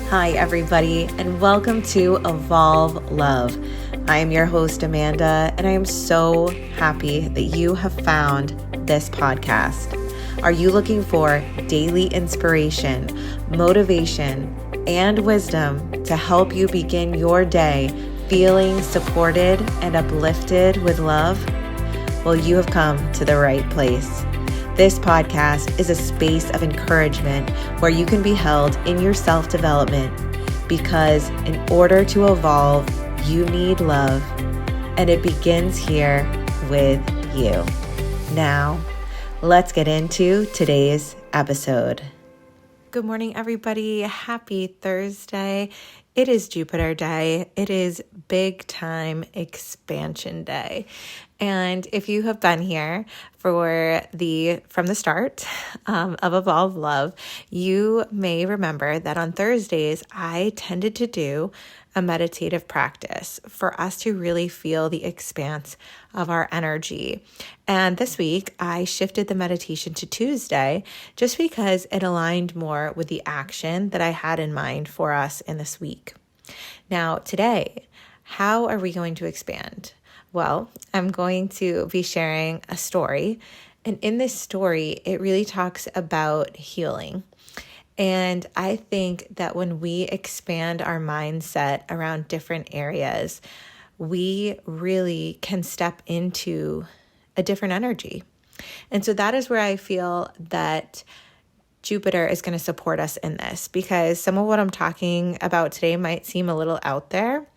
Hi, everybody, and welcome to Evolve Love. I am your host, Amanda, and I am so happy that you have found this podcast. Are you looking for daily inspiration, motivation, and wisdom to help you begin your day feeling supported and uplifted with love? Well, you have come to the right place. This podcast is a space of encouragement where you can be held in your self-development because in order to evolve, you need love, and it begins here with you. Now, let's get into today's episode. Good morning, everybody. Happy Thursday. It is Jupiter Day. It is big time expansion day. And if you have been here from the start of Evolve Love, you may remember that on Thursdays, I tended to do a meditative practice for us to really feel the expanse of our energy. And this week, I shifted the meditation to Tuesday just because it aligned more with the action that I had in mind for us in this week. Now, today, how are we going to expand? Well, I'm going to be sharing a story. And in this story, it really talks about healing. And I think that when we expand our mindset around different areas, we really can step into a different energy. And so that is where I feel that Jupiter is going to support us in this, because some of what I'm talking about today might seem a little out there.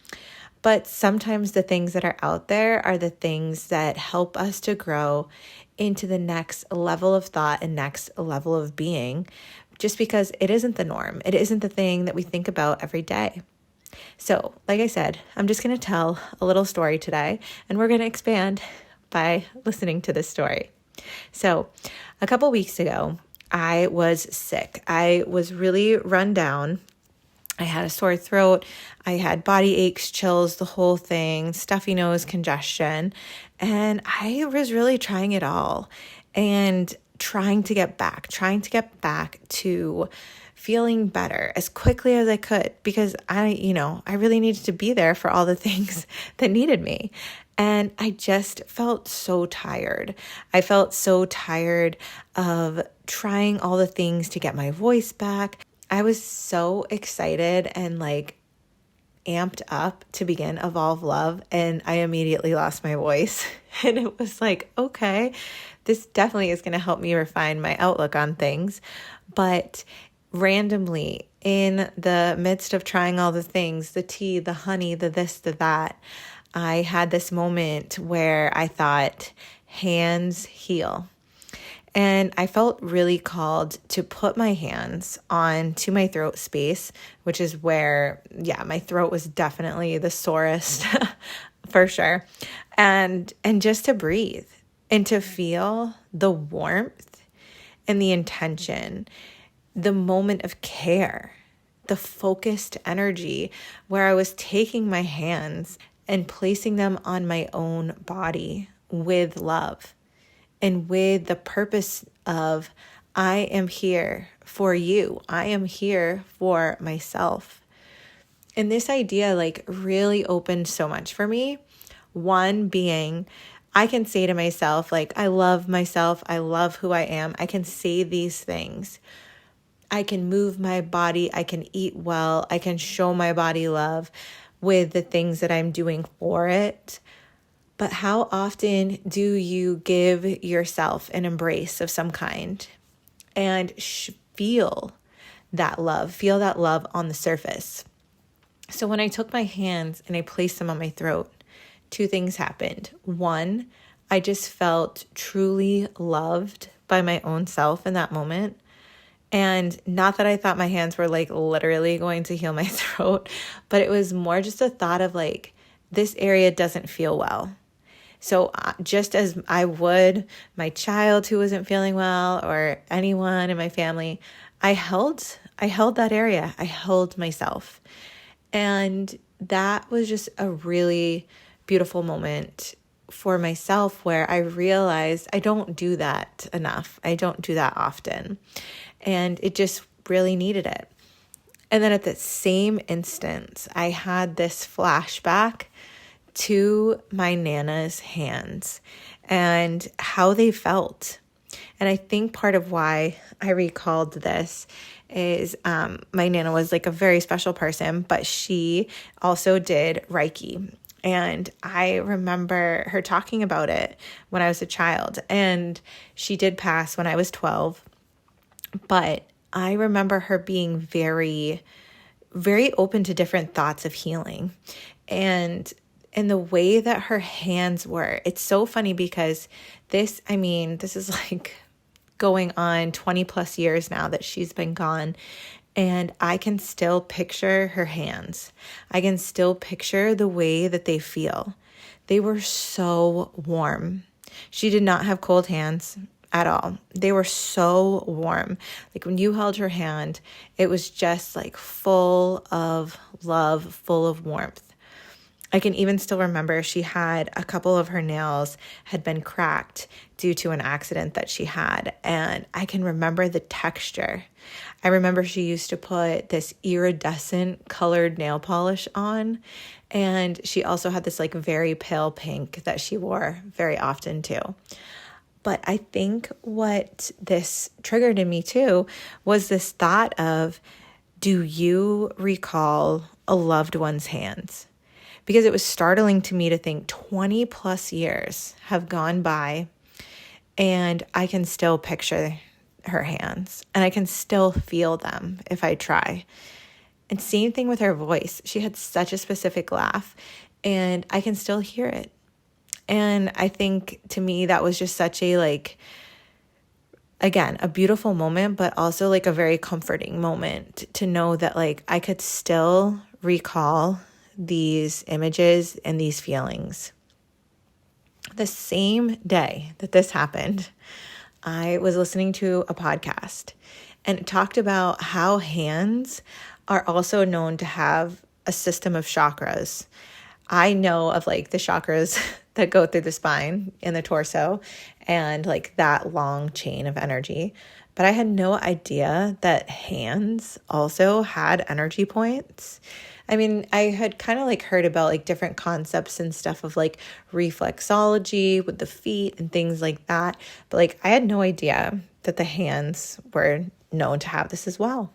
But sometimes the things that are out there are the things that help us to grow into the next level of thought and next level of being, just because it isn't the norm. It isn't the thing that we think about every day. So, like I said, I'm just going to tell a little story today, and we're going to expand by listening to this story. So, a couple weeks ago, I was sick. I was really run down. I had a sore throat, I had body aches, chills, the whole thing, stuffy nose, congestion, and I was really trying it all and trying to get back to feeling better as quickly as I could, because I really needed to be there for all the things that needed me. And I just felt so tired. I felt so tired of trying all the things to get my voice back. I was so excited and amped up to begin Evolve Love, and I immediately lost my voice. And it was like, okay, this definitely is going to help me refine my outlook on things. But randomly, in the midst of trying all the things, the tea, the honey, the this, the that, I had this moment where I thought, hands heal. And I felt really called to put my hands onto my throat space, which is where, my throat was definitely the sorest for sure. And just to breathe and to feel the warmth and the intention, the moment of care, the focused energy where I was taking my hands and placing them on my own body with love. And with the purpose of, I am here for you. I am here for myself. And this idea really opened so much for me. One being, I can say to myself, I love myself. I love who I am. I can say these things. I can move my body. I can eat well. I can show my body love with the things that I'm doing for it. But how often do you give yourself an embrace of some kind and feel that love on the surface? So when I took my hands and I placed them on my throat, two things happened. One, I just felt truly loved by my own self in that moment. And not that I thought my hands were literally going to heal my throat, but it was more just a thought of this area doesn't feel well. So just as I would my child who wasn't feeling well or anyone in my family, I held that area. I held myself. And that was just a really beautiful moment for myself where I realized I don't do that enough. I don't do that often. And it just really needed it. And then at the same instance, I had this flashback to my Nana's hands and how they felt. And I think part of why I recalled this is my Nana was like a very special person, but she also did Reiki. And I remember her talking about it when I was a child. And she did pass when I was 12. But I remember her being very, very open to different thoughts of healing. And the way that her hands were, it's so funny because this is like going on 20 plus years now that she's been gone. And I can still picture her hands. I can still picture the way that they feel. They were so warm. She did not have cold hands at all. They were so warm. Like when you held her hand, it was just like full of love, full of warmth. I can even still remember she had a couple of her nails had been cracked due to an accident that she had. And I can remember the texture. I remember she used to put this iridescent colored nail polish on. And she also had this like very pale pink that she wore very often too. But I think what this triggered in me too was this thought of, do you recall a loved one's hands? Because it was startling to me to think 20 plus years have gone by and I can still picture her hands and I can still feel them if I try. And same thing with her voice. She had such a specific laugh and I can still hear it. And I think to me that was just such a again, a beautiful moment, but also like a very comforting moment to know that like I could still recall these images and these feelings. The same day that this happened, I was listening to a podcast and it talked about how hands are also known to have a system of chakras. I know of like the chakras that go through the spine and the torso and like that long chain of energy. But I had no idea that hands also had energy points. I mean, I had kind of like heard about like different concepts and stuff of like reflexology with the feet and things like that. But like I had no idea that the hands were known to have this as well.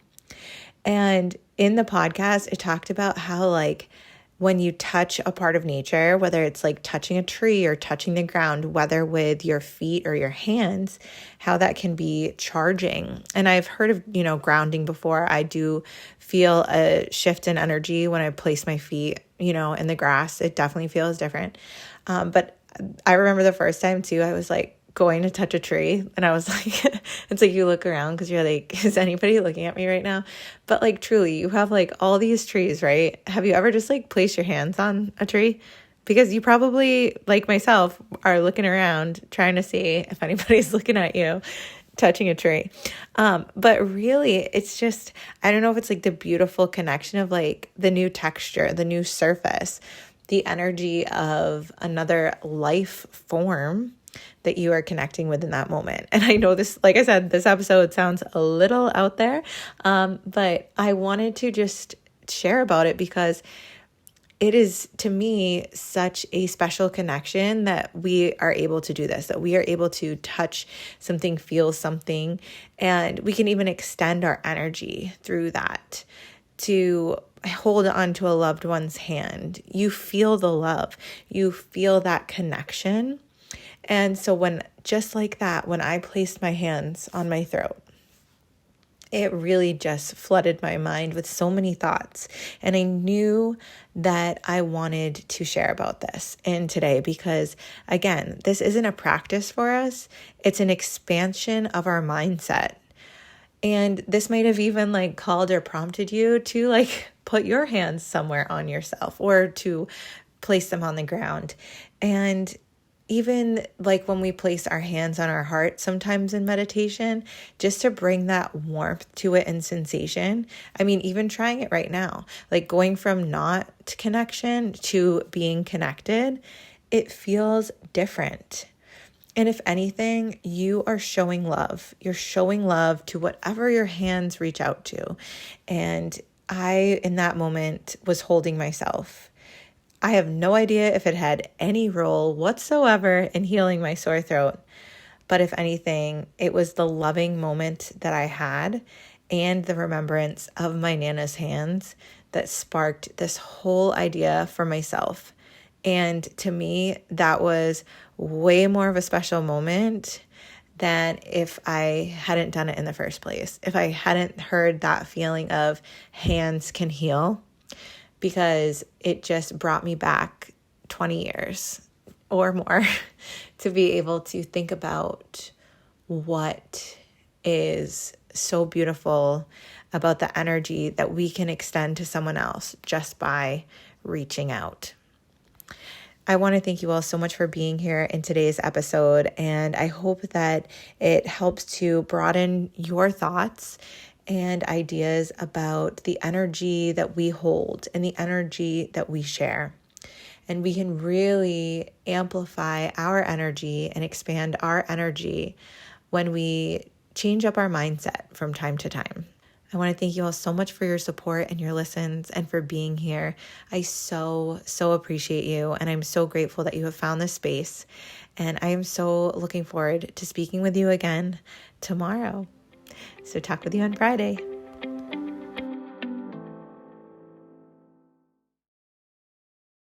And in the podcast, it talked about how like when you touch a part of nature, whether it's like touching a tree or touching the ground, whether with your feet or your hands, how that can be charging. And I've heard of, grounding before. I do feel a shift in energy when I place my feet, in the grass. It definitely feels different. But I remember the first time too, I was like going to touch a tree and I was like, it's like you look around because you're like, is anybody looking at me right now? But like truly, you have like all these trees, right? Have you ever just like placed your hands on a tree? Because you probably, like myself, are looking around trying to see if anybody's looking at you touching a tree. But really, it's just, I don't know if it's like the beautiful connection of like the new texture, the new surface, the energy of another life form that you are connecting with in that moment. And I know this, like I said, this episode sounds a little out there, but I wanted to just share about it because it is, to me, such a special connection that we are able to do this, that we are able to touch something, feel something, and we can even extend our energy through that to hold on to a loved one's hand. You feel the love, you feel that connection. And so when, just like that, when I placed my hands on my throat, it really just flooded my mind with so many thoughts. And I knew that I wanted to share about this in today because, again, this isn't a practice for us. It's an expansion of our mindset. And this might have even like called or prompted you to like put your hands somewhere on yourself or to place them on the ground. And even like when we place our hands on our heart, sometimes in meditation, just to bring that warmth to it and sensation. I mean, even trying it right now, like going from not connection to being connected, it feels different. And if anything, you are showing love. You're showing love to whatever your hands reach out to. And I, in that moment, was holding myself. I have no idea if it had any role whatsoever in healing my sore throat. But if anything, it was the loving moment that I had and the remembrance of my Nana's hands that sparked this whole idea for myself. And to me, that was way more of a special moment than if I hadn't done it in the first place. If I hadn't heard that feeling of hands can heal, because it just brought me back 20 years or more to be able to think about what is so beautiful about the energy that we can extend to someone else just by reaching out. I want to thank you all so much for being here in today's episode, and I hope that it helps to broaden your thoughts and ideas about the energy that we hold and the energy that we share. And we can really amplify our energy and expand our energy when we change up our mindset from time to time. I want to thank you all so much for your support and your listens and for being here. I so appreciate you, and I'm so grateful that you have found this space. And I am so looking forward to speaking with you again tomorrow. So talk with you on Friday.